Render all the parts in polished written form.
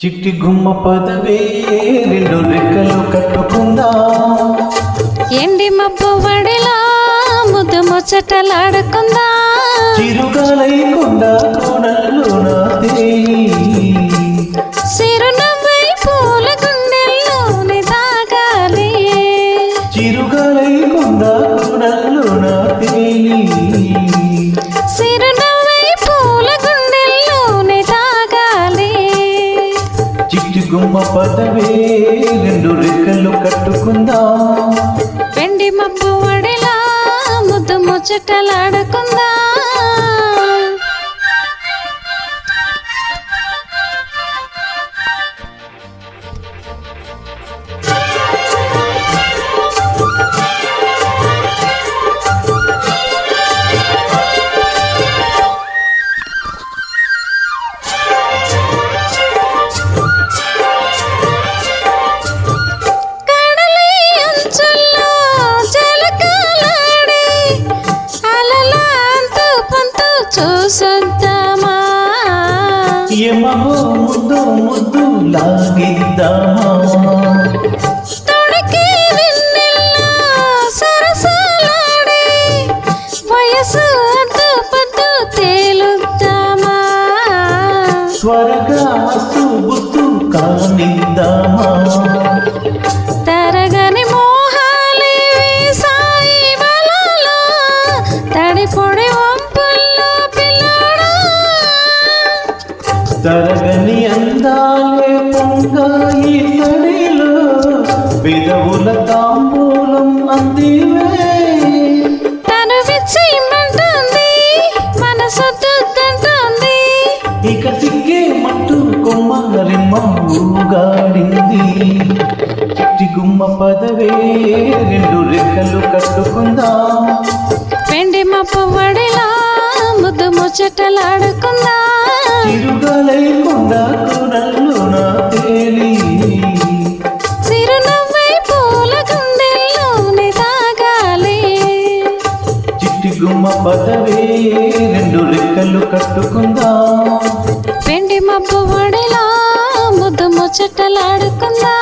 చిట్టి గుమ్మ పదవే రెండు రెక్కలు కట్టుకుందా ఎండి మబ్బు వడిలా ముద్దు ముచ్చటలాడుకుందా చిరుగాలైకుండా కోడల్లోన సిరునవ్వై పూల గుండెల్లోని తాగాలి చిరుగాలైకుండా కోడల్లోన సిరునవ్వై పూల గుండెల్లోని తాగాలి చిట్టి గుమ్మ పదవే రెండు రెక్కలు కట్టుకుందా వెండి మబ్బు వడిలా ముద్దు ముచ్చటలాడుకుందా చూసొద్దామా ఏమో ముద్దు ముద్దు లాగిద్దామా తొడికి వెన్నెల్లో సరసాలాడే వయసు అద్దు పద్దు తేలుద్దామా త్వరగా మస్తు బుత్తు కానిద్దామా తరగని మోహాలి సాయి బలలో తడిపొడి తరగని అందాలే పొంగాయి తడిలో పెదవుల తాంబూలం అందివే తను విచ్చేయమంటుంది మనసొద్దంటుంది ఇక సిగ్గే మట్టు కొమ్మరిమ్మ ఊగాడింది చిట్టి గుమ్మ పదవే రెండు రెక్కలు కట్టుకుందా వెండి మప్పు వడిలా ముద్దు ముచ్చటలాడుకుందా చిరుగాలైకుండా కొనల్లోన తేలి చిరునవ్వై పూల గుండెల్లోని తాగాలి చిట్టి గుమ్మ పదవే రెండు రెక్కలు కట్టుకుందా వెండి మబ్బు వడిలా ముద్దు ముచ్చటలాడుకుందా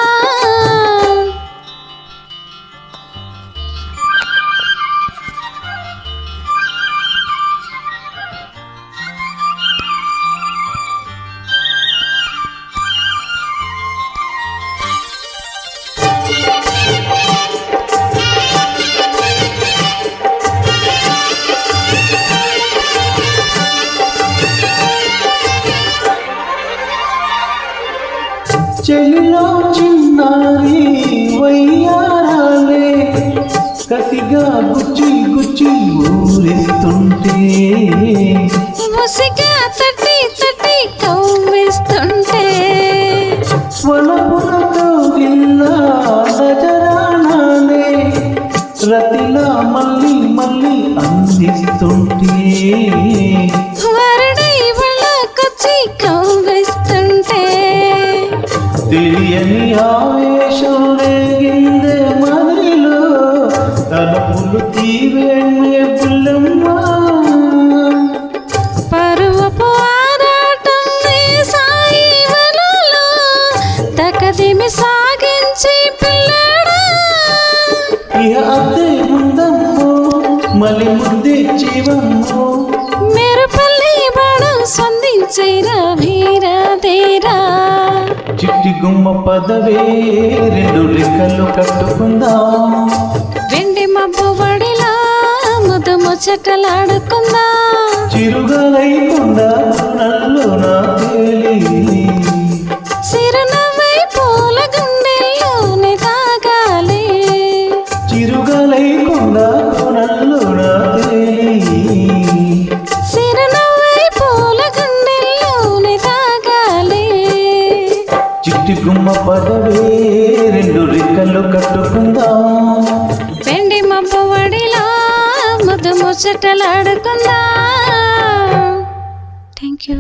చెలిలో చిన్నారి వయ్యారాలే కసిగా గుచ్చి గుచ్చి ఊరిస్తుంటే ముసిగా తట్టి తట్టి కవ్విస్తుంటే వలపులతో విల్లా నజరానాలే రతిలా మళ్ళీ మళ్ళీ అందిస్తుంటే వరడై వాళ్ళకొచ్చి కవ్విస్తుంటే తెలియని ఆవేశం రేగిందే మదిలో తలపులు తీవేణే పుల్లమ్మ పరువపు ఆరాటం నీ సాయి వలలో తకదిమి సాగించి పిల్లడా ఇహ అద్దే ముందమ్మో మలి ముద్దే జీవమ్మో మెరుపల్లి బాణం సంధించేరా వీరాదేరా చిట్టి గుమ్మ పదవే రెండు రెక్కలు కట్టుకుందా వెండి మబ్బు వడిలా ముద్దు ముచ్చటలాడుకుందా చిరుగాలైకుండా నల్లోన తేలి సిరునవ్వై పూల గుండెల్లోని తాగాలి చిరుగాలైకుండా నల్లోన తేలి సిరునవ్వై పూల గుండెల్లోని తాగాలి చిట్టి గుమ్మ పదవే రెండు రెక్కలు కట్టుకుందా వెండి మబ్బు వడిలా ముద్దు ముచ్చటలాడుకుందా థ్యాంక్ యూ